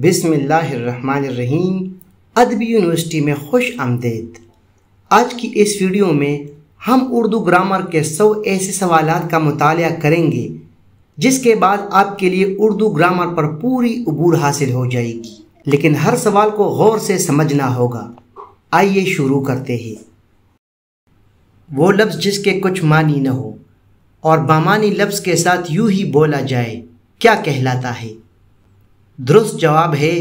بسم اللہ الرحمن الرحیم۔ ادبی یونیورسٹی میں خوش آمدید۔ آج کی اس ویڈیو میں ہم اردو گرامر کے 100 ایسے سوالات کا مطالعہ کریں گے جس کے بعد آپ کے لیے اردو گرامر پر پوری عبور حاصل ہو جائے گی، لیکن ہر سوال کو غور سے سمجھنا ہوگا۔ آئیے شروع کرتے ہیں۔ وہ لفظ جس کے کچھ معنی نہ ہو اور بامانی لفظ کے ساتھ یوں ہی بولا جائے کیا کہلاتا ہے؟ درست جواب ہے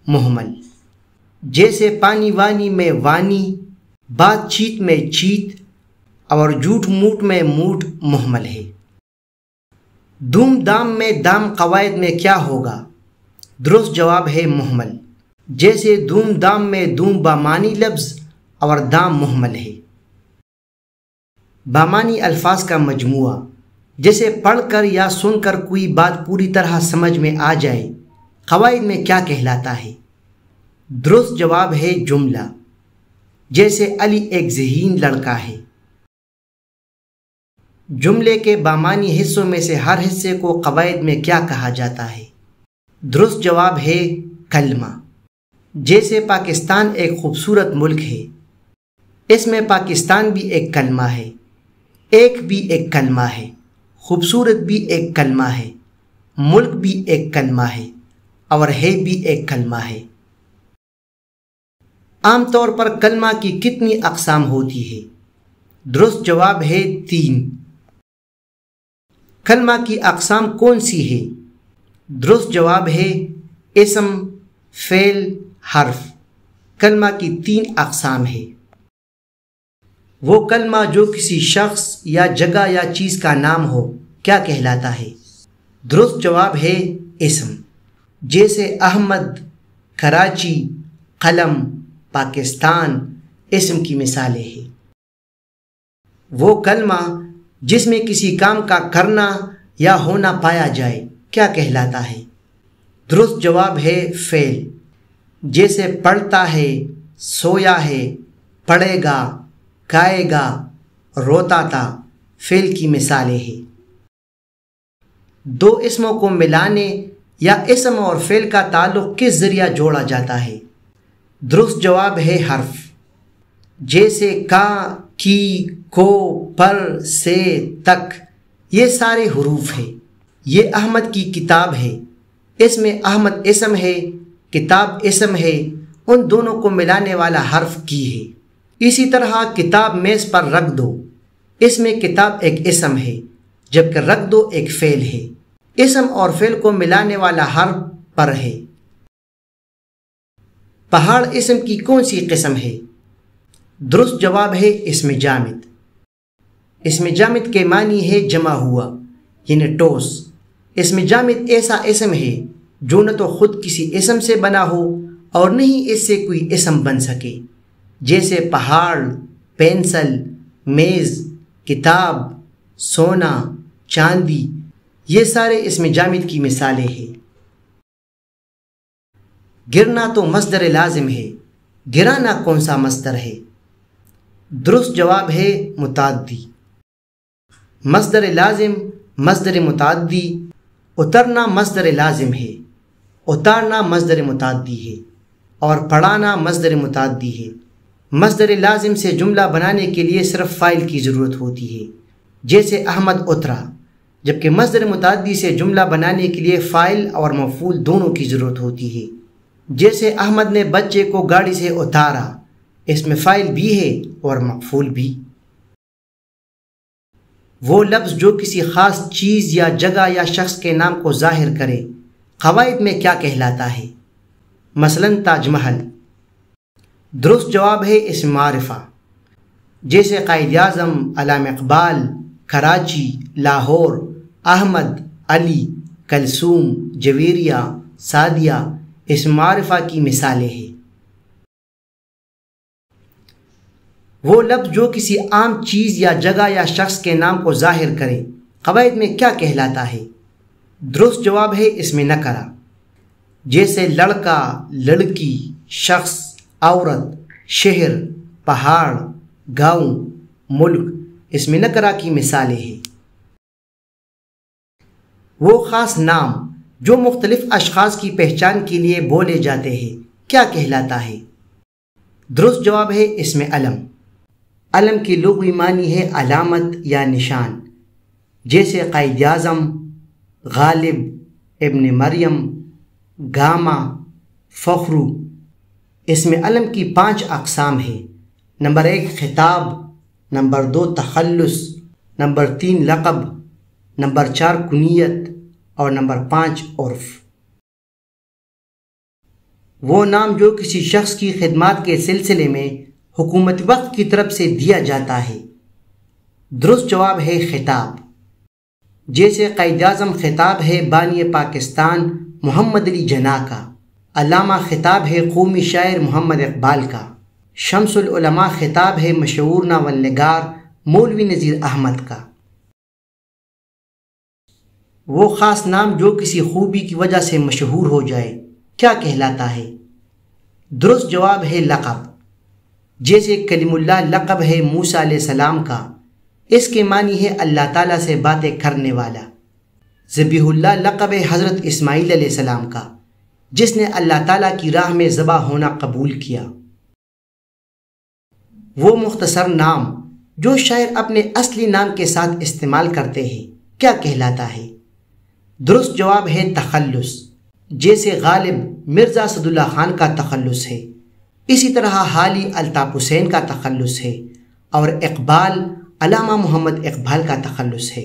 مہمل۔ جیسے پانی وانی میں وانی، بات چیت میں چیت اور جھوٹ موٹ میں موٹ مہمل ہے۔ دھوم دام میں دام قواعد میں کیا ہوگا؟ درست جواب ہے مہمل۔ جیسے دھوم دام میں دھوم بامانی لفظ اور دام مہمل ہے۔ بامانی الفاظ کا مجموعہ، جیسے پڑھ کر یا سن کر کوئی بات پوری طرح سمجھ میں آ جائے، قواعد میں کیا کہلاتا ہے؟ درست جواب ہے جملہ۔ جیسے علی ایک ذہین لڑکا ہے۔ جملے کے بامانی حصوں میں سے ہر حصے کو قواعد میں کیا کہا جاتا ہے؟ درست جواب ہے کلمہ۔ جیسے پاکستان ایک خوبصورت ملک ہے، اس میں پاکستان بھی ایک کلمہ ہے، ایک بھی ایک کلمہ ہے، خوبصورت بھی ایک کلمہ ہے، ملک بھی ایک کلمہ ہے اور ہے بھی ایک کلمہ ہے۔ عام طور پر کلمہ کی کتنی اقسام ہوتی ہے؟ درست جواب ہے 3۔ کلمہ کی اقسام کون سی ہے؟ درست جواب ہے اسم، فعل، حرف۔ کلمہ کی 3 اقسام ہے۔ وہ کلمہ جو کسی شخص یا جگہ یا چیز کا نام ہو کیا کہلاتا ہے؟ درست جواب ہے اسم۔ جیسے احمد، کراچی، قلم، پاکستان اسم کی مثالیں ہیں۔ وہ کلمہ جس میں کسی کام کا کرنا یا ہونا پایا جائے کیا کہلاتا ہے؟ درست جواب ہے فعل۔ جیسے پڑھتا ہے، سویا ہے، پڑھے گا، کھائے گا، روتا تھا فعل کی مثالیں ہیں۔ 2 اسموں کو ملانے یا اسم اور فعل کا تعلق کس ذریعہ جوڑا جاتا ہے؟ درست جواب ہے حرف۔ جیسے کا، کی، کو، پر، سے، تک یہ سارے حروف ہیں۔ یہ احمد کی کتاب ہے، اس میں احمد اسم ہے، کتاب اسم ہے، ان دونوں کو ملانے والا حرف کی ہے۔ اسی طرح کتاب میز پر رکھ دو، اس میں کتاب ایک اسم ہے جبکہ رکھ دو ایک فعل ہے۔ اسم اور فعل کو ملانے والا حرف پر ہے۔ پہاڑ اسم کی کون سی قسم ہے؟ درست جواب ہے اسم جامد۔ اسم جامد کے معنی ہے جمع ہوا، یعنی ٹوس۔ اسم جامد ایسا اسم ہے جو نہ تو خود کسی اسم سے بنا ہو اور نہ ہی اس سے کوئی اسم بن سکے۔ جیسے پہاڑ، پینسل، میز، کتاب، سونا، چاندی یہ سارے اسم جامد کی مثالیں ہیں۔ گرنا تو مصدر لازم ہے، گرانا کون سا مصدر ہے؟ درست جواب ہے متعدی۔ مصدر لازم، مصدر متعدی، اترنا مصدر لازم ہے، اتارنا مصدر متعدی ہے اور پڑھانا مصدر متعدی ہے۔ مصدر لازم سے جملہ بنانے کے لیے صرف فاعل کی ضرورت ہوتی ہے، جیسے احمد اترا، جبکہ مصدر متعدی سے جملہ بنانے کے لیے فاعل اور مفعول دونوں کی ضرورت ہوتی ہے۔ جیسے احمد نے بچے کو گاڑی سے اتارا، اس میں فاعل بھی ہے اور مفعول بھی۔ وہ لفظ جو کسی خاص چیز یا جگہ یا شخص کے نام کو ظاہر کرے قواعد میں کیا کہلاتا ہے؟ مثلاً تاج محل۔ درست جواب ہے اسم معرفہ۔ جیسے قائد اعظم، علامہ اقبال، کراچی، لاہور، احمد، علی، کلثوم، جویریہ، سعدیہ اسم معرفہ کی مثالیں ہیں۔ وہ لفظ جو کسی عام چیز یا جگہ یا شخص کے نام کو ظاہر کرے قواعد میں کیا کہلاتا ہے؟ درست جواب ہے اسم نکرہ۔ جیسے لڑکا، لڑکی، شخص، عورت، شہر، پہاڑ، گاؤں، ملک اسم نکرہ کی مثالیں ہیں۔ وہ خاص نام جو مختلف اشخاص کی پہچان کے لیے بولے جاتے ہیں کیا کہلاتا ہے؟ درست جواب ہے اسم علم۔ علم کی لغوی معنی ہے علامت یا نشان، جیسے قائد اعظم، غالب، ابن مریم، گاما، فخرو۔ اسم علم کی 5 اقسام ہیں۔ نمبر 1 خطاب، نمبر 2 تخلص، نمبر 3 لقب، نمبر 4 کنیت اور نمبر 5 عرف۔ وہ نام جو کسی شخص کی خدمات کے سلسلے میں حکومت وقت کی طرف سے دیا جاتا ہے۔ درست جواب ہے خطاب، جیسے قائد اعظم خطاب ہے بانی پاکستان محمد علی جناح کا، علامہ خطاب ہے قومی شاعر محمد اقبال کا، شمس العلماء خطاب ہے مشہور ناول نگار مولوی نذیر احمد کا۔ وہ خاص نام جو کسی خوبی کی وجہ سے مشہور ہو جائے کیا کہلاتا ہے؟ درست جواب ہے لقب، جیسے کلیم اللہ لقب ہے موسیٰ علیہ السلام کا، اس کے معنی ہے اللہ تعالیٰ سے باتیں کرنے والا۔ ذبیح اللہ لقب ہے حضرت اسماعیل علیہ السلام کا، جس نے اللہ تعالیٰ کی راہ میں ذبح ہونا قبول کیا۔ وہ مختصر نام جو شاعر اپنے اصلی نام کے ساتھ استعمال کرتے ہیں کیا کہلاتا ہے؟ درست جواب ہے تخلص، جیسے غالب مرزا اسد اللہ خان کا تخلص ہے، اسی طرح حالی الطاف حسین کا تخلص ہے، اور اقبال علامہ محمد اقبال کا تخلص ہے۔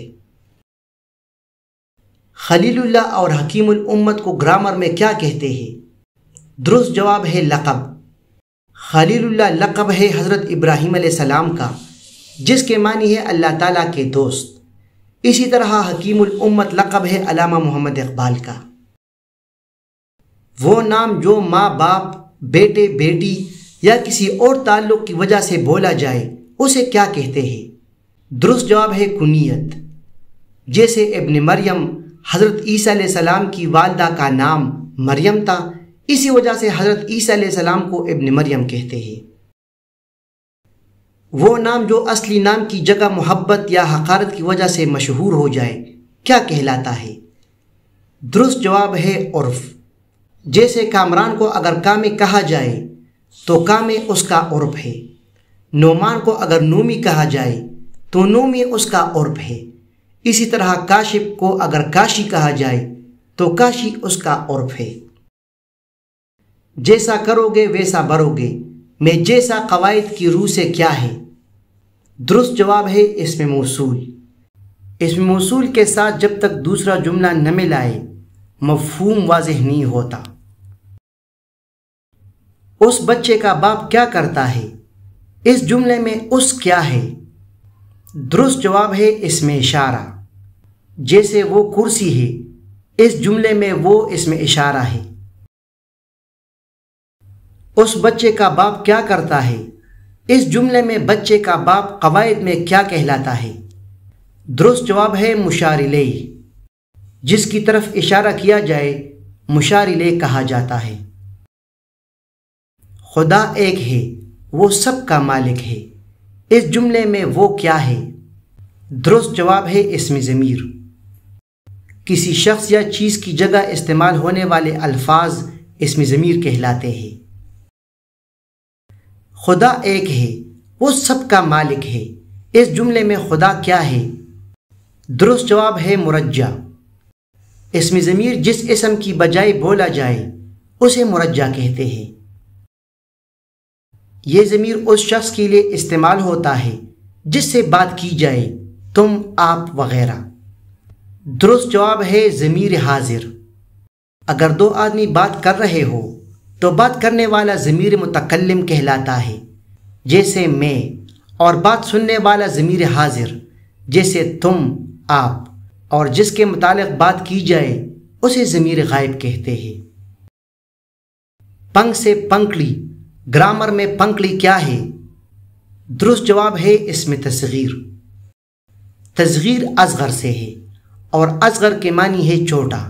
خلیل اللہ اور حکیم الامت کو گرامر میں کیا کہتے ہیں؟ درست جواب ہے لقب۔ خلیل اللہ لقب ہے حضرت ابراہیم علیہ السلام کا، جس کے معنی ہے اللہ تعالیٰ کے دوست، اسی طرح حکیم الامت لقب ہے علامہ محمد اقبال کا۔ وہ نام جو ماں باپ، بیٹے بیٹی یا کسی اور تعلق کی وجہ سے بولا جائے اسے کیا کہتے ہیں؟ درست جواب ہے کنیت، جیسے ابن مریم حضرت عیسیٰ علیہ السلام کی والدہ کا نام مریم تھا، اسی وجہ سے حضرت عیسیٰ علیہ السلام کو ابن مریم کہتے ہیں۔ وہ نام جو اصلی نام کی جگہ محبت یا حقارت کی وجہ سے مشہور ہو جائے کیا کہلاتا ہے؟ درست جواب ہے عرف، جیسے کامران کو اگر کامے کہا جائے تو کامے اس کا عرف ہے، نعمان کو اگر نومی کہا جائے تو نومی اس کا عرف ہے، اسی طرح کاشف کو اگر کاشی کہا جائے تو کاشی اس کا عرف ہے۔ جیسا کرو گے ویسا بھرو گے، میں جیسا قواعد کی روح سے کیا ہے؟ درست جواب ہے اسم موصول۔ اسم موصول کے ساتھ جب تک دوسرا جملہ نہ ملائے مفہوم واضح نہیں ہوتا۔ اس بچے کا باپ کیا کرتا ہے؟ اس جملے میں اس کیا ہے؟ درست جواب ہے اسم اشارہ، جیسے وہ کرسی ہے، اس جملے میں وہ اسم اشارہ ہے۔ اس بچے کا باپ کیا کرتا ہے؟ اس جملے میں بچے کا باپ قواعد میں کیا کہلاتا ہے؟ درست جواب ہے مشار الیہ، جس کی طرف اشارہ کیا جائے مشار الیہ کہا جاتا ہے۔ خدا ایک ہے، وہ سب کا مالک ہے، اس جملے میں وہ کیا ہے؟ درست جواب ہے اسم ضمیر۔ کسی شخص یا چیز کی جگہ استعمال ہونے والے الفاظ اسم ضمیر کہلاتے ہیں۔ خدا ایک ہے، وہ سب کا مالک ہے، اس جملے میں خدا کیا ہے؟ درست جواب ہے مرجع۔ اسم ضمیر جس اسم کی بجائے بولا جائے اسے مرجع کہتے ہیں۔ یہ ضمیر اس شخص کے لیے استعمال ہوتا ہے جس سے بات کی جائے، تم، آپ وغیرہ۔ درست جواب ہے ضمیر حاضر۔ اگر دو آدمی بات کر رہے ہو تو بات کرنے والا ضمیر متکلم کہلاتا ہے، جیسے میں، اور بات سننے والا ضمیر حاضر، جیسے تم، آپ، اور جس کے متعلق بات کی جائے اسے ضمیر غائب کہتے ہیں۔ پنکھ سے پنکڑی، گرامر میں پنکڑی کیا ہے؟ درست جواب ہے اسم تصغیر۔ تصغیر اصغر سے ہے اور اصغر کے معنی ہے چھوٹا،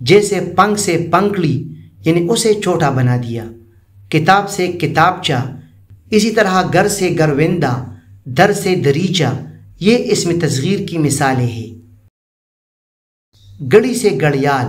جیسے پنکھ سے پنکڑی یعنی اسے چھوٹا بنا دیا، کتاب سے کتابچہ، اسی طرح گر سے گروندہ، در سے دریچہ، یہ اسم تصغیر کی مثالیں ہیں۔ گڑی سے گڑیال،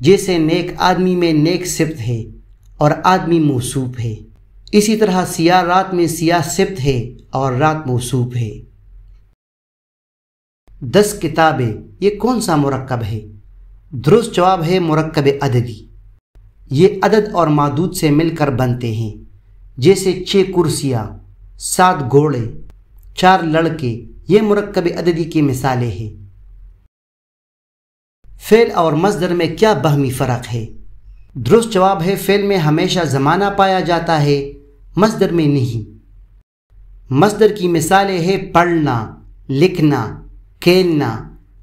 جیسے نیک آدمی میں نیک صفت ہے اور آدمی موصوف ہے، اسی طرح سیاہ رات میں سیاہ صفت ہے اور رات موصوف ہے۔ 10 کتابیں یہ کون سا مرکب ہے؟ درست جواب ہے مرکب عددی۔ یہ عدد اور معدود سے مل کر بنتے ہیں، جیسے 6 کرسیاں، 7 گھوڑے، 4 لڑکے، یہ مرکب عددی کی مثالیں ہیں۔ فعل اور مصدر میں کیا باہمی فرق ہے؟ درست جواب ہے فعل میں ہمیشہ زمانہ پایا جاتا ہے، مصدر میں نہیں۔ مصدر کی مثالیں ہیں پڑھنا، لکھنا، کھیلنا،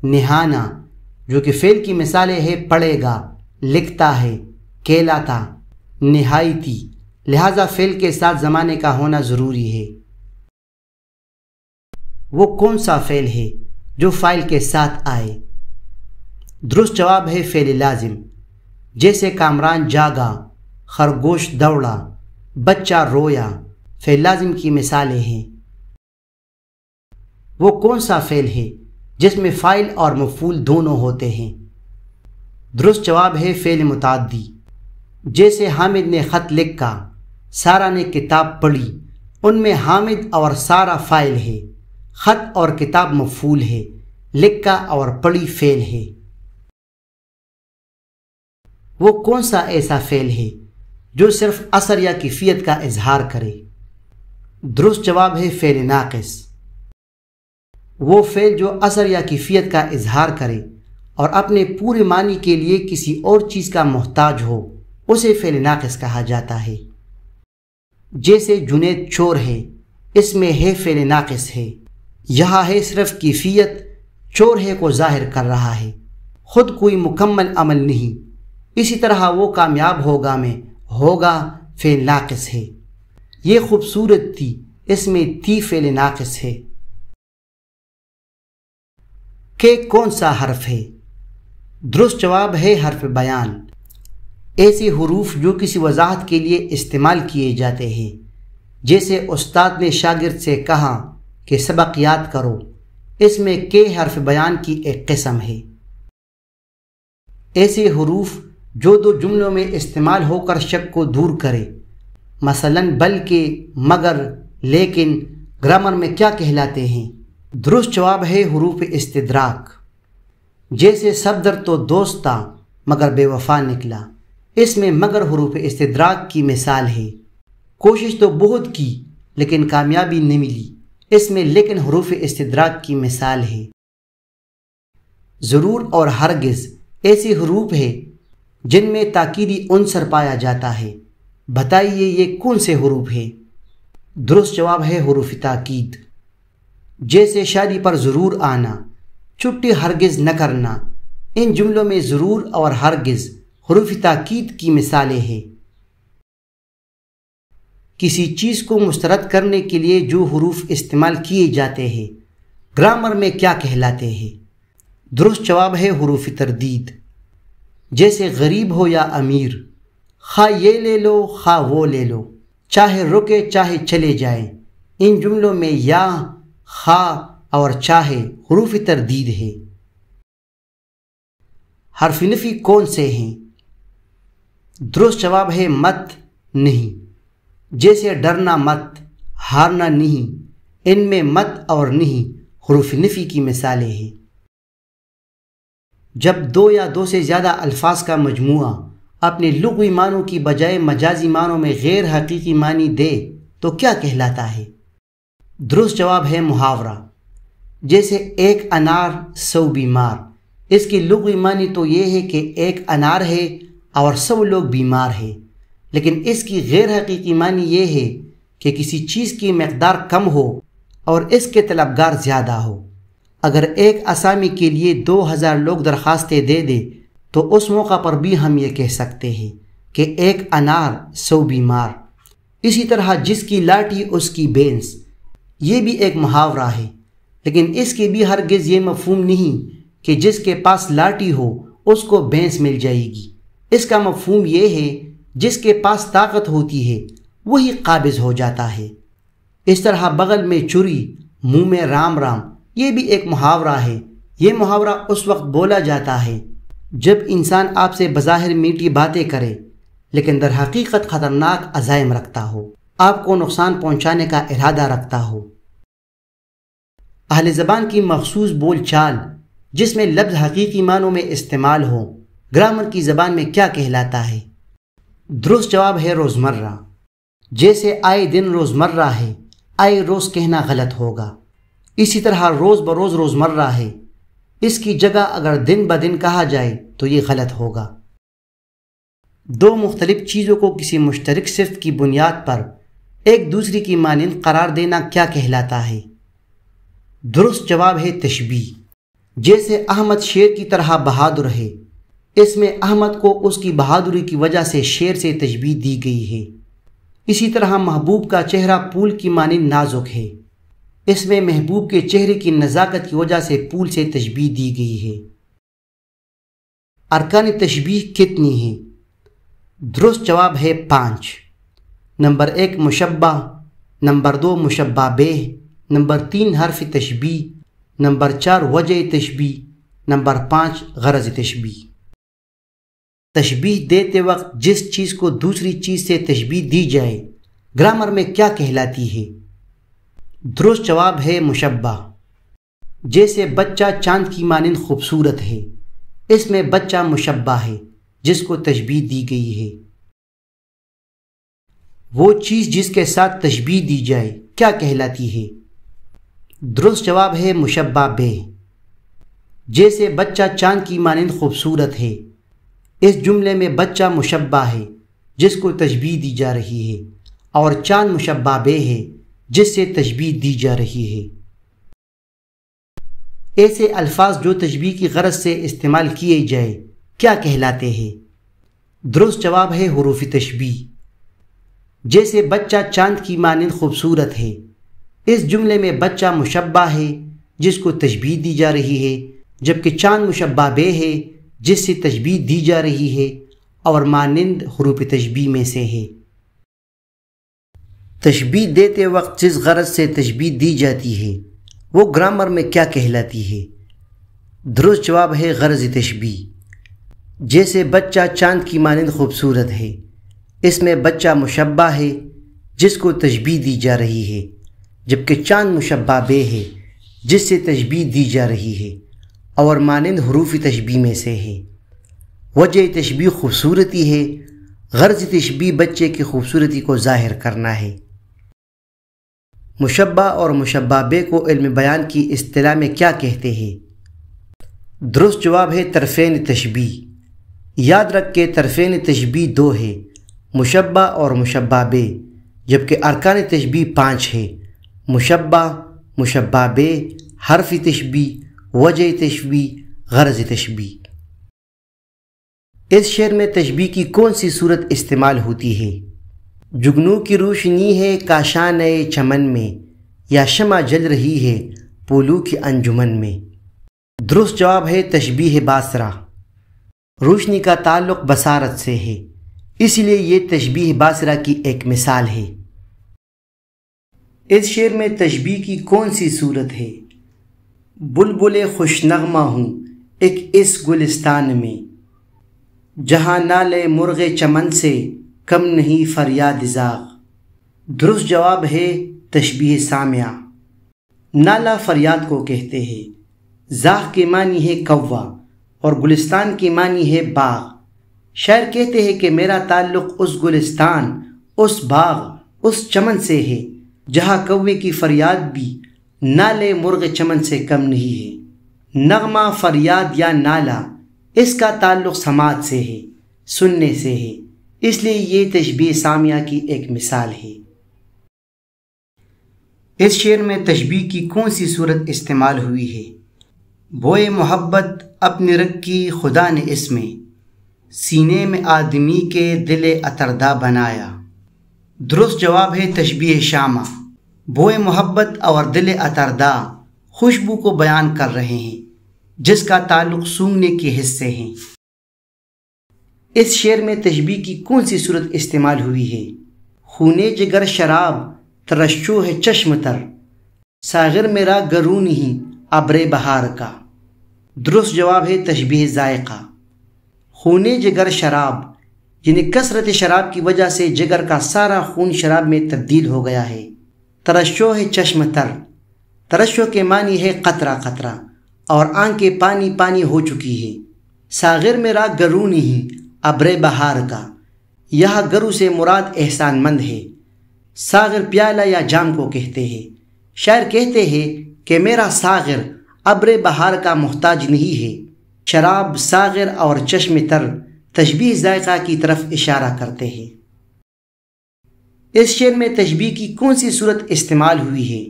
نہانا، جو کہ فعل کی مثالیں ہیں پڑھے گا، لکھتا ہے، کھیلاتا، نہائی تھی، لہذا فعل کے ساتھ زمانے کا ہونا ضروری ہے۔ وہ کون سا فعل ہے جو فاعل کے ساتھ آئے؟ درست جواب ہے فعل لازم، جیسے کامران جاگا، خرگوش دوڑا، بچہ رویا، فعل لازم کی مثالیں ہیں۔ وہ کون سا فعل ہے جس میں فاعل اور مفعول دونوں ہوتے ہیں؟ درست جواب ہے فعل متعدی، جیسے حامد نے خط لکھا، سارا نے کتاب پڑھی، ان میں حامد اور سارا فاعل ہے، خط اور کتاب مفعول ہے، لکھا اور پڑھی فعل ہے۔ وہ کون سا ایسا فعل ہے جو صرف اثر یا کیفیت کا اظہار کرے؟ درست جواب ہے فعل ناقص۔ وہ فعل جو اثر یا کیفیت کا اظہار کرے اور اپنے پورے معنی کے لیے کسی اور چیز کا محتاج ہو، اسے فعل ناقص کہا جاتا ہے۔ جیسے جنید چور ہے، اس میں ہے فعل ناقص ہے، یہاں ہے صرف کیفیت، چور ہے کو ظاہر کر رہا ہے، خود کوئی مکمل عمل نہیں۔ اسی طرح وہ کامیاب ہوگا میں ہوگا فعل ناقص ہے۔ یہ خوبصورت تھی، اس میں تھی فعل ناقص ہے۔ کہ کون سا حرف ہے؟ درست جواب ہے حرف بیان، ایسے حروف جو کسی وضاحت کے لیے استعمال کیے جاتے ہیں، جیسے استاد نے شاگرد سے کہا کہ سبق یاد کرو، اس میں کہ حرف بیان کی ایک قسم ہے۔ ایسے حروف جو 2 جملوں میں استعمال ہو کر شک کو دور کرے، مثلا بلکہ، مگر، لیکن، گرامر میں کیا کہلاتے ہیں؟ درست جواب ہے حروف استدراک، جیسے صفدر تو دوست تھا مگر بے وفا نکلا، اس میں مگر حروف استدراک کی مثال ہے۔ کوشش تو بہت کی لیکن کامیابی نہیں ملی، اس میں لیکن حروف استدراک کی مثال ہے۔ ضرور اور ہرگز ایسے حروف ہیں جن میں تاکیدی عنصر پایا جاتا ہے، بتائیے یہ کون سے حروف ہیں؟ درست جواب ہے حروف تاکید، جیسے شادی پر ضرور آنا، چھٹی ہرگز نہ کرنا، ان جملوں میں ضرور اور ہرگز حروف تاکید کی مثالیں ہیں۔ کسی چیز کو مسترد کرنے کے لیے جو حروف استعمال کیے جاتے ہیں، گرامر میں کیا کہلاتے ہیں؟ درست جواب ہے حروف تردید، جیسے غریب ہو یا امیر، خواہ یہ لے لو خواہ وہ لے لو، چاہے رکے چاہے چلے جائیں، ان جملوں میں یا، خواہ اور چاہے حروف تردید ہے۔ حرف نفی کون سے ہیں؟ درست جواب ہے مت، نہیں، جیسے ڈرنا مت، ہارنا نہیں، ان میں مت اور نہیں حروف نفی کی مثالیں ہیں۔ جب 2 یا 2 سے زیادہ الفاظ کا مجموعہ اپنے لغوی معنوں کی بجائے مجازی معنوں میں غیر حقیقی معنی دے تو کیا کہلاتا ہے؟ درست جواب ہے محاورہ، جیسے 1 انار 100 بیمار، اس کی لغوی معنی تو یہ ہے کہ 1 انار ہے اور 100 لوگ بیمار ہیں، لیکن اس کی غیر حقیقی معنی یہ ہے کہ کسی چیز کی مقدار کم ہو اور اس کے طلبگار زیادہ ہو۔ اگر ایک اسامی کے لیے 2000 لوگ درخواستیں دے دے تو اس موقع پر بھی ہم یہ کہہ سکتے ہیں کہ 1 انار 100 بیمار۔ اسی طرح جس کی لاٹھی اس کی بینس، یہ بھی ایک محاورہ ہے، لیکن اس کی بھی ہرگز یہ مفہوم نہیں کہ جس کے پاس لاٹھی ہو اس کو بینس مل جائے گی۔ اس کا مفہوم یہ ہے جس کے پاس طاقت ہوتی ہے وہی قابض ہو جاتا ہے۔ اس طرح بغل میں چوری، منہ میں رام رام، یہ بھی ایک محاورہ ہے۔ یہ محاورہ اس وقت بولا جاتا ہے جب انسان آپ سے بظاہر میٹھی باتیں کرے لیکن در حقیقت خطرناک عزائم رکھتا ہو، آپ کو نقصان پہنچانے کا ارادہ رکھتا ہو۔ اہل زبان کی مخصوص بول چال جس میں لفظ حقیقی معنوں میں استعمال ہو، گرامر کی زبان میں کیا کہلاتا ہے؟ درست جواب ہے روزمرہ۔ جیسے آئے دن روزمرہ ہے، آئے روز کہنا غلط ہوگا۔ اسی طرح روز بروز روزمرہ ہے، اس کی جگہ اگر دن بدن کہا جائے تو یہ غلط ہوگا۔ دو مختلف چیزوں کو کسی مشترک صفت کی بنیاد پر ایک دوسری کی مانند قرار دینا کیا کہلاتا ہے؟ درست جواب ہے تشبیہ۔ جیسے احمد شیر کی طرح بہادر ہے، اس میں احمد کو اس کی بہادری کی وجہ سے شیر سے تشبیہ دی گئی ہے۔ اسی طرح محبوب کا چہرہ پھول کی مانند نازک ہے، اس میں محبوب کے چہرے کی نزاکت کی وجہ سے پھول سے تشبیہ دی گئی ہے۔ ارکان تشبیہ کتنی ہیں؟ درست جواب ہے 5۔ نمبر 1 مشبہ، نمبر 2 مشبہ بہ، نمبر 3 حرف تشبیہ، نمبر 4 وجہ تشبیہ، نمبر 5 غرض تشبیہ۔ تشبیہ دیتے وقت جس چیز کو دوسری چیز سے تشبیہ دی جائے گرامر میں کیا کہلاتی ہے؟ درست جواب ہے مشبہ۔ جیسے بچہ چاند کی مانند خوبصورت ہے، اس میں بچہ مشبہ ہے جس کو تشبیہ دی گئی ہے۔ وہ چیز جس کے ساتھ تشبیہ دی جائے کیا کہلاتی ہے؟ درست جواب ہے مشبہ بہ۔ جیسے بچہ چاند کی مانند خوبصورت ہے، اس جملے میں بچہ مشبہ ہے جس کو تشبیہ دی جا رہی ہے، اور چاند مشبہ بہ ہے جس سے تشبیہ دی جا رہی ہے۔ ایسے الفاظ جو تشبیہ کی غرض سے استعمال کیے جائے کیا کہلاتے ہیں؟ درست جواب ہے حروف تشبیہ۔ جیسے بچہ چاند کی مانند خوبصورت ہے، اس جملے میں بچہ مشبہ ہے جس کو تشبیہ دی جا رہی ہے، جبکہ چاند مشبہ بہ ہے جس سے تشبیہ دی جا رہی ہے اور مانند حروف تشبیہ میں سے ہے۔ تشبیہ دیتے وقت جس غرض سے تشبیہ دی جاتی ہے وہ گرامر میں کیا کہلاتی ہے؟ درست جواب ہے غرض تشبیہ۔ جیسے بچہ چاند کی مانند خوبصورت ہے، اس میں بچہ مشبہ ہے جس کو تشبیہ دی جا رہی ہے، جبکہ چاند مشبہ بہ ہے جس سے تشبیہ دی جا رہی ہے اور مانند حروف تشبیہ میں سے ہے۔ وجہ تشبیہ خوبصورتی ہے، غرض تشبیہ بچے کی خوبصورتی کو ظاہر کرنا ہے۔ مشبہ اور مشبہ بہ کو علم بیان کی اصطلاح میں کیا کہتے ہیں؟ درست جواب ہے طرفین تشبیہ۔ یاد رکھ کے طرفین تشبیہ 2 ہے، مشبہ اور مشبہ بہ، جبکہ ارکان تشبیہ 5 ہے، مشبہ، مشبہ بہ، حرف تشبیہ، وجہ تشبیہ، غرض تشبیہ۔ اس شعر میں تشبیہ کی کون سی صورت استعمال ہوتی ہے؟ جگنو کی روشنی ہے کاشان چمن میں، یا شمع جل رہی ہے پھولوں کی انجمن میں۔ درست جواب ہے تشبیہ باصرہ۔ روشنی کا تعلق بصارت سے ہے، اس لیے یہ تشبیہ باصرہ کی ایک مثال ہے۔ اس شعر میں تشبیہ کی کون سی صورت ہے؟ بلبل خوش نغمہ ہوں ایک اس گلستان میں، جہاں نالے مرغ چمن سے کم نہیں فریاد زاغ۔ درست جواب ہے تشبیہ سامعہ۔ نالا فریاد کو کہتے ہیں، زاغ کے معنی ہے کوا اور گلستان کے معنی ہے باغ۔ شاعر کہتے ہیں کہ میرا تعلق اس گلستان، اس باغ، اس چمن سے ہے جہاں کوے کی فریاد بھی نالے مرغ چمن سے کم نہیں ہے۔ نغمہ، فریاد یا نالا، اس کا تعلق سماعت سے ہے، سننے سے ہے، اس لیے یہ تشبیہ سامعہ کی ایک مثال ہے۔ اس شعر میں تشبیہ کی کون سی صورت استعمال ہوئی ہے؟ بوئے محبت اپنی رکھی خدا نے اس میں، سینے میں آدمی کے دل عطردہ بنایا۔ درست جواب ہے تشبیہ شامہ۔ بوئے محبت اور دل عطردہ خوشبو کو بیان کر رہے ہیں جس کا تعلق سونگھنے کے حس سے ہیں۔ اس شعر میں تشبیہ کی کون سی صورت استعمال ہوئی ہے؟ خونے جگر شراب ترشو ہے چشم تر، ساغر میرا گرون ہی ابر بہار کا۔ درست جواب ہے تشبیہ ذائقہ۔ خون جگر شراب، یعنی کثرت شراب کی وجہ سے جگر کا سارا خون شراب میں تبدیل ہو گیا ہے۔ ترشح چشم تر، ترشح کے معنی ہے قطرہ قطرہ، اور آنکھیں پانی پانی ہو چکی ہے۔ ساغر میرا گرو نہیں ابر بہار کا، یہاں گرو سے مراد احسان مند ہے۔ ساغر پیالہ یا جام کو کہتے ہیں۔ شاعر کہتے ہیں کہ میرا ساغر ابر بہار کا محتاج نہیں ہے۔ شراب، ساغر اور چشم تر تشبیہ ذائقہ کی طرف اشارہ کرتے ہیں۔ اس شعر میں تشبیہ کی کون سی صورت استعمال ہوئی ہے؟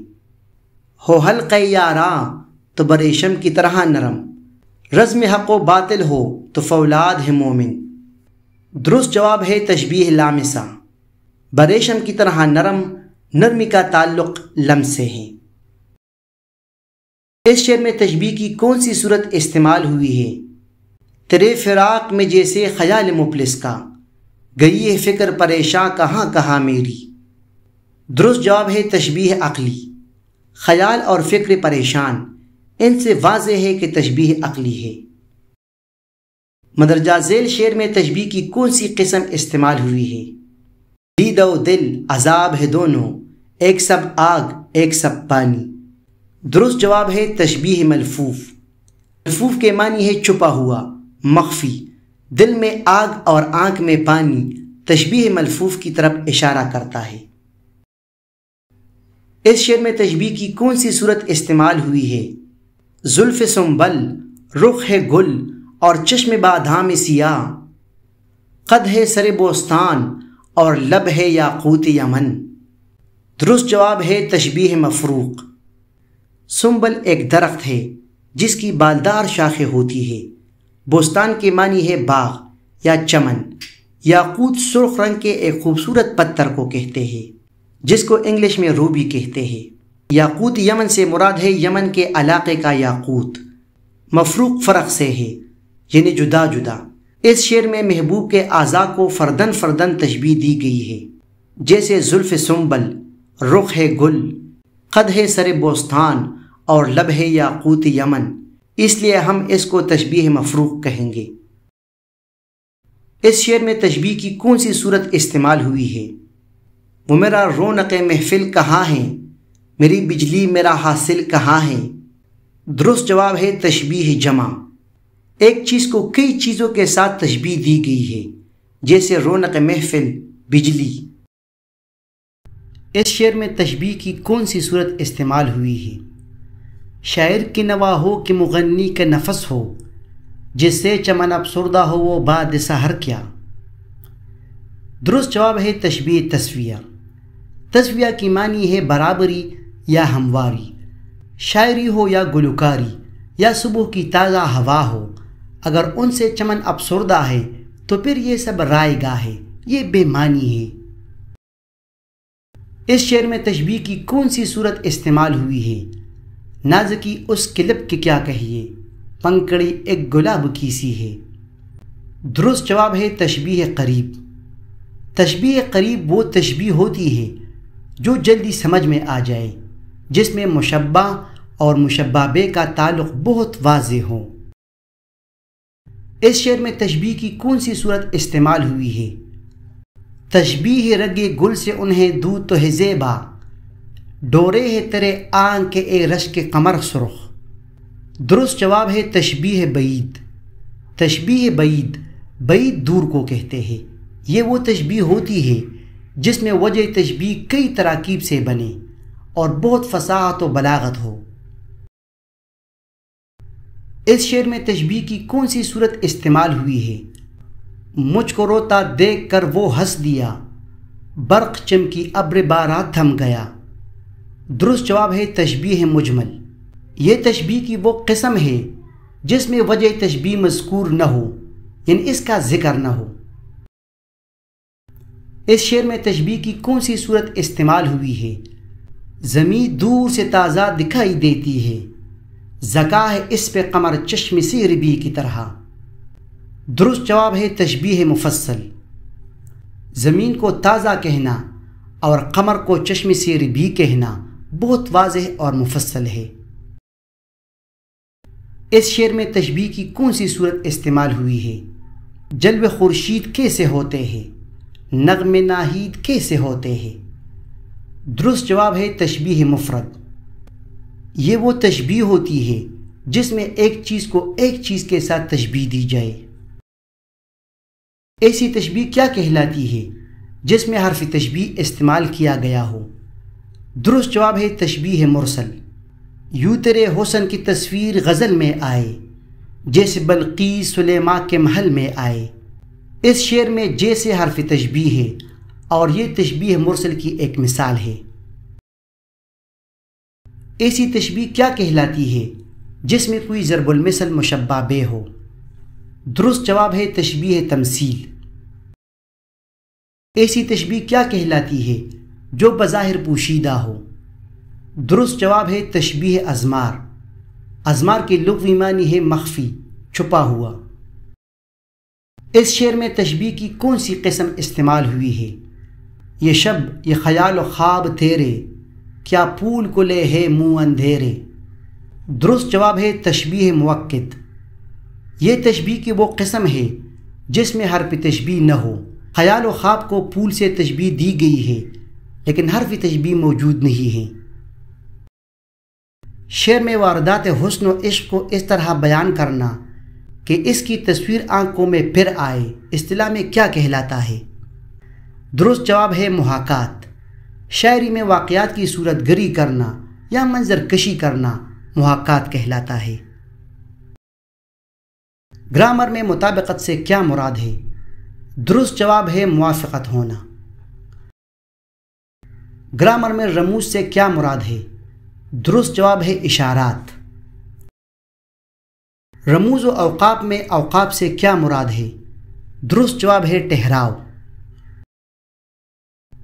ہو حلق یاراں تو بریشم کی طرح نرم، رزم حق و باطل ہو تو فولاد ہے مومن۔ درست جواب ہے تشبیہ لامسہ، بریشم کی طرح نرم، نرمی کا تعلق لمس سے ہے۔ اس شعر میں تشبیہ کی کون سی صورت استعمال ہوئی ہے؟ تیرے فراق میں جیسے خیال مفلس کا، گئی ہے فکر پریشاں کہاں کہاں میری۔ درست جواب ہے تشبیہ عقلی، خیال اور فکر پریشان، ان سے واضح ہے کہ تشبیہ عقلی ہے۔ مندرجہ ذیل شعر میں تشبیہ کی کون سی قسم استعمال ہوئی ہے؟ دید و دل عذاب ہے دونوں، ایک سب آگ ایک سب پانی۔ درست جواب ہے تشبیہ ملفوف، ملفوف کے معنی ہے چھپا ہوا، مخفی۔ دل میں آگ اور آنکھ میں پانی تشبیہ ملفوف کی طرف اشارہ کرتا ہے۔ اس شعر میں تشبیہ کی کون سی صورت استعمال ہوئی ہے؟ زلف سنبل، رخ ہے گل اور چشم بادام سیاہ، قد ہے سر بوستان اور لب ہے یاقوت یمن۔ درست جواب ہے تشبیہ مفروق۔ سنبل ایک درخت ہے جس کی بالدار شاخیں ہوتی ہے۔ بوستان کے معنی ہے باغ یا چمن۔ یاقوت سرخ رنگ کے ایک خوبصورت پتھر کو کہتے ہیں جس کو انگلش میں روبی کہتے ہیں۔ یاقوت یمن سے مراد ہے یمن کے علاقے کا یاقوت۔ مفروق فرق سے ہے یعنی جدا جدا۔ اس شعر میں محبوب کے اعضاء کو فردن فردن تشبیہ دی گئی ہے، جیسے زلف سنبل، رخ ہے گل، قد ہے سر بوستان اور لب ہے یاقوت یمن، اس لیے ہم اس کو تشبیہ مفروق کہیں گے۔ اس شعر میں تشبیہ کی کون سی صورت استعمال ہوئی ہے؟ وہ میرا رونق محفل کہاں ہے، میری بجلی میرا حاصل کہاں ہے۔ درست جواب ہے تشبیہ جمع، ایک چیز کو کئی چیزوں کے ساتھ تشبیہ دی گئی ہے، جیسے رونق محفل، بجلی۔ اس شعر میں تشبیہ کی کون سی صورت استعمال ہوئی ہے؟ شاعر کی نوا ہو کہ مغنی کا نفس ہو، جس سے چمن افسردہ ہو وہ باد سحر کیا۔ درست جواب ہے تشبیہ تسویہ، تسویہ کی معنی ہے برابری یا ہمواری۔ شاعری ہو یا گلوکاری یا صبح کی تازہ ہوا ہو، اگر ان سے چمن افسردہ ہے تو پھر یہ سب رائے گاہ ہے، یہ بے معنی ہے۔ اس شعر میں تشبیہ کی کون سی صورت استعمال ہوئی ہے؟ نازکی اس کلپ کے کیا کہیے، پنکڑی ایک گلاب کی سی ہے۔ درست جواب ہے تشبیہ قریب۔ تشبیہ قریب وہ تشبیہ ہوتی ہے جو جلدی سمجھ میں آ جائے، جس میں مشبہ اور مشبہ بہ کا تعلق بہت واضح ہو۔ اس شعر میں تشبیہ کی کون سی صورت استعمال ہوئی ہے؟ تشبیہ رگے گل سے انہیں دود تو ہے زیبا، ڈورے ہے تیرے آنکھ کے اے رش کے قمر سرخ۔ درست جواب ہے تشبیہ بعید۔ تشبیہ بعید، بعید دور کو کہتے ہیں۔ یہ وہ تشبیہ ہوتی ہے جس میں وجہ تشبیہ کئی تراکیب سے بنے اور بہت فصاحت و بلاغت ہو۔ اس شعر میں تشبیہ کی کون سی صورت استعمال ہوئی ہے؟ مجھ کو روتا دیکھ کر وہ ہنس دیا، برق چمکی ابر بارات تھم گیا۔ درست جواب ہے تشبیہ مجمل۔ یہ تشبیہ کی وہ قسم ہے جس میں وجہ تشبیہ مذکور نہ ہو، یعنی اس کا ذکر نہ ہو۔ اس شعر میں تشبیہ کی کون سی صورت استعمال ہوئی ہے؟ زمین دور سے تازہ دکھائی دیتی ہے، زکا ہے اس پہ قمر چشم سے ربی کی طرح۔ درست جواب ہے تشبیہ مفصل۔ زمین کو تازہ کہنا اور قمر کو چشم سے ربی کہنا بہت واضح اور مفصل ہے۔ اس شعر میں تشبیہ کی کون سی صورت استعمال ہوئی ہے؟ جلوے خورشید کیسے ہوتے ہیں، نغمے ناہید کیسے ہوتے ہیں؟ درست جواب ہے تشبیہ مفرد۔ یہ وہ تشبیہ ہوتی ہے جس میں ایک چیز کو ایک چیز کے ساتھ تشبیہ دی جائے۔ ایسی تشبیہ کیا کہلاتی ہے جس میں حرف تشبیہ استعمال کیا گیا ہو؟ درست جواب ہے تشبیہ مرسل۔ یوں تیرے حسن کی تصویر غزل میں آئے، جیسے بلقیس سلیماں کے محل میں آئے۔ اس شعر میں جیسے حرف تشبیہ ہے اور یہ تشبیہ مرسل کی ایک مثال ہے۔ ایسی تشبیہ کیا کہلاتی ہے جس میں کوئی ضرب المثل مشبہ بہ ہو؟ درست جواب ہے تشبیہ تمثیل۔ ایسی تشبیہ کیا کہلاتی ہے جو بظاہر پوشیدہ ہو؟ درست جواب ہے تشبیہ ازمار۔ ازمار کی لغوی معنی ہے مخفی، چھپا ہوا۔ اس شعر میں تشبیہ کی کون سی قسم استعمال ہوئی ہے؟ یہ شب یہ خیال و خواب تیرے، کیا پھول کو لے ہے منہ اندھیرے۔ درست جواب ہے تشبیہ موقت۔ یہ تشبیہ کی وہ قسم ہے جس میں حرف تشبیہ نہ ہو۔ خیال و خواب کو پھول سے تشبیہ دی گئی ہے لیکن حرف تشبیہ موجود نہیں ہے۔ شعر میں واردات حسن و عشق کو اس طرح بیان کرنا کہ اس کی تصویر آنکھوں میں پھر آئے، اصطلاح میں کیا کہلاتا ہے؟ درست جواب ہے محاکات۔ شاعری میں واقعات کی صورت گری کرنا یا منظر کشی کرنا محاکات کہلاتا ہے۔ گرامر میں مطابقت سے کیا مراد ہے؟ درست جواب ہے موافقت ہونا۔ گرامر میں رموز سے کیا مراد ہے؟ درست جواب ہے اشارات۔ رموز و اوقاف میں اوقاف سے کیا مراد ہے؟ درست جواب ہے ٹھہراؤ۔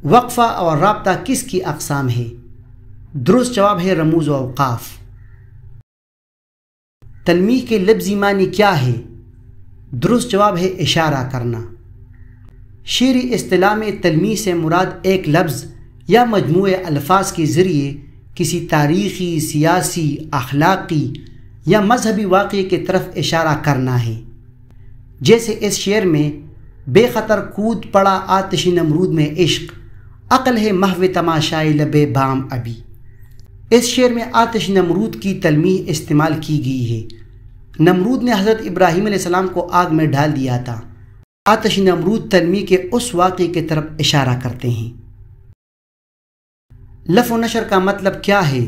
وقفہ اور رابطہ کس کی اقسام ہے؟ درست جواب ہے رموز و اوقاف۔ تلمیح کے لفظی معنی کیا ہے؟ درست جواب ہے اشارہ کرنا۔ شعری اصطلاح میں تلمیح سے مراد ایک لفظ یا مجموعے الفاظ کے ذریعے کسی تاریخی، سیاسی، اخلاقی یا مذہبی واقعے کی طرف اشارہ کرنا ہے۔ جیسے اس شعر میں بے خطر کود پڑا آتش نمرود میں عشق، عقل ہے محو تماشائے لبے بام ابھی۔ اس شعر میں آتش نمرود کی تلمیح استعمال کی گئی ہے۔ نمرود نے حضرت ابراہیم علیہ السلام کو آگ میں ڈال دیا تھا۔ آتش نمرود تلمیح کے اس واقعے کی طرف اشارہ کرتے ہیں۔ لف و نشر کا مطلب کیا ہے؟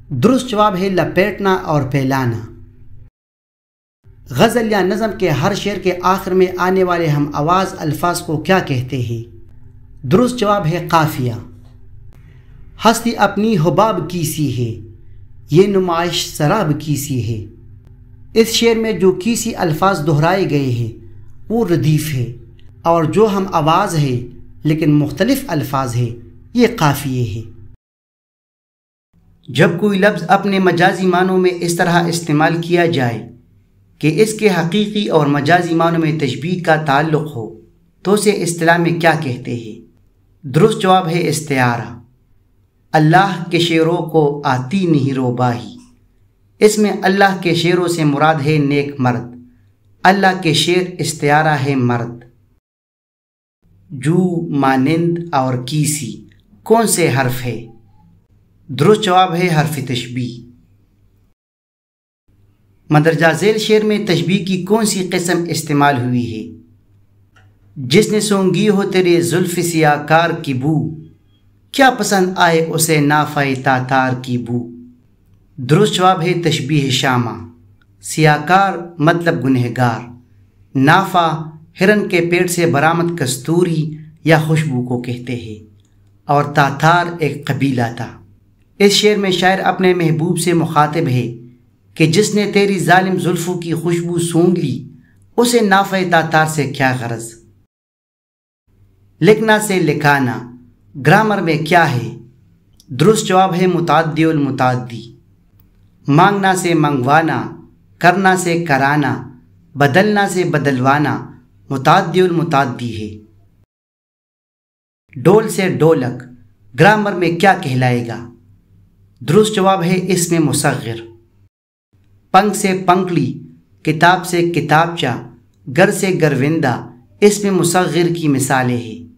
درست جواب ہے لپیٹنا اور پھیلانا۔ غزل یا نظم کے ہر شعر کے آخر میں آنے والے ہم آواز الفاظ کو کیا کہتے ہیں؟ درست جواب ہے قافیہ۔ ہستی اپنی حباب کی سی ہے، یہ نمائش سراب کی سی ہے۔ اس شعر میں جو کیسی الفاظ دہرائے گئے ہیں وہ ردیف ہے، اور جو ہم آواز ہے لیکن مختلف الفاظ ہے یہ قافیے ہے۔ جب کوئی لفظ اپنے مجازی معنوں میں اس طرح استعمال کیا جائے کہ اس کے حقیقی اور مجازی معنوں میں تشبیہ کا تعلق ہو تو اسے اصطلاح میں کیا کہتے ہیں؟ درست جواب ہے استعارہ۔ اللہ کے شعروں کو آتی نہیں روباہی۔ اس میں اللہ کے شعروں سے مراد ہے نیک مرد۔ اللہ کے شعر استعارہ ہے مرد۔ جو، مانند اور کیسی کون سے حرف ہے؟ درست جواب ہے حرف تشبیہ۔ مندرجہ ذیل شعر میں تشبیہ کی کون سی قسم استعمال ہوئی ہے؟ جس نے سونگی ہو تیرے زلف سیاہ کار کی بو، کیا پسند آئے اسے نافہ تاتار کی بو۔ درست جواب ہے تشبیہ شامہ۔ سیاہ کار مطلب گنہگار، نافہ ہرن کے پیٹ سے برآمد کستوری یا خوشبو کو کہتے ہیں، اور تاتار ایک قبیلہ تھا۔ اس شعر میں شاعر اپنے محبوب سے مخاطب ہے کہ جس نے تیری ظالم زلفوں کی خوشبو سونگھ لی اسے نافہ تاتار سے کیا غرض۔ لکھنا سے لکھانا گرامر میں کیا ہے؟ درست جواب ہے متعدی المتعدی۔ مانگنا سے منگوانا، کرنا سے کرانا، بدلنا سے بدلوانا متعدی المتعدی ہے۔ ڈول سے ڈولک گرامر میں کیا کہلائے گا؟ درست جواب ہے اس میں مصغر۔ پنکھ سے پنکھڑی، کتاب سے کتابچہ گر سے گروندہ اس میں مصغر کی مثالیں ہیں۔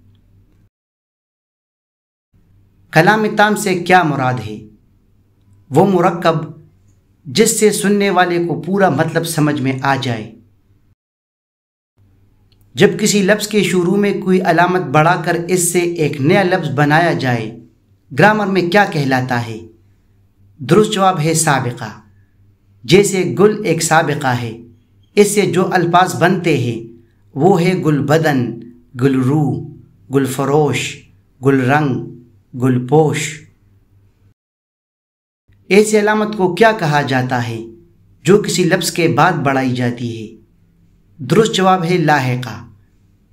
کلام تام سے کیا مراد ہے؟ وہ مرکب جس سے سننے والے کو پورا مطلب سمجھ میں آ جائے۔ جب کسی لفظ کے شروع میں کوئی علامت بڑھا کر اس سے ایک نیا لفظ بنایا جائے، گرامر میں کیا کہلاتا ہے؟ درست جواب ہے سابقہ۔ جیسے گل ایک سابقہ ہے، اس سے جو الفاظ بنتے ہیں وہ ہے گل بدن، گل روح، گل فروش، گل رنگ، گل پوش۔ ایسی علامت کو کیا کہا جاتا ہے جو کسی لفظ کے بعد بڑھائی جاتی ہے؟ درست جواب ہے لاحقہ۔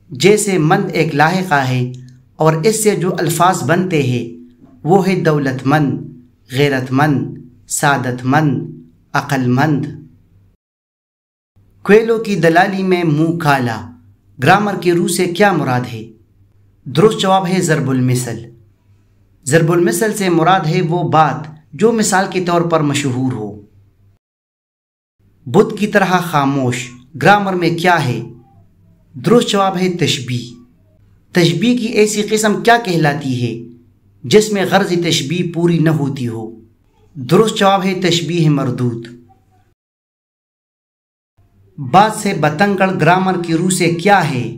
جیسے مند ایک لاحقہ ہے اور اس سے جو الفاظ بنتے ہیں وہ ہے دولت مند، غیرت مند، سعادت مند، عقل مند۔ کوئلوں کی دلالی میں منہ کالا، گرامر کی روح سے کیا مراد ہے؟ درست جواب ہے ضرب المثل۔ ضرب المثل سے مراد ہے وہ بات جو مثال کے طور پر مشہور ہو۔ بت کی طرح خاموش، گرامر میں کیا ہے؟ درست جواب ہے تشبیہ۔ تشبیہ کی ایسی قسم کیا کہلاتی ہے جس میں غرض تشبیہ پوری نہ ہوتی ہو؟ درست جواب ہے تشبیہ مردود۔ بات سے بتنگڑ، گرامر کی روح سے کیا ہے؟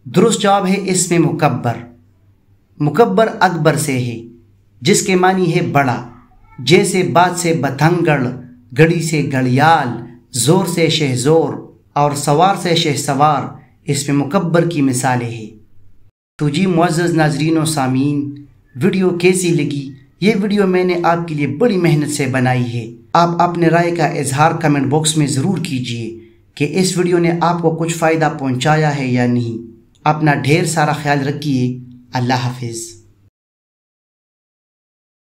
درست جواب ہے اسم مکبر۔ مکبر اکبر سے ہے جس کے معنی ہے بڑا۔ جیسے بات سے بتنگڑ، گڑی سے گڑیال، زور سے شہزور اور سوار سے شہ سوار اسم مکبر کی مثالیں ہیں۔ تو جی معزز ناظرین و سامعین، ویڈیو کیسی لگی؟ یہ ویڈیو میں نے آپ کے لیے بڑی محنت سے بنائی ہے۔ آپ اپنے رائے کا اظہار کمنٹ باکس میں ضرور کیجئے کہ اس ویڈیو نے آپ کو کچھ فائدہ پہنچایا ہے یا نہیں۔ اپنا ڈھیر سارا خیال رکھیے۔ اللہ حافظ۔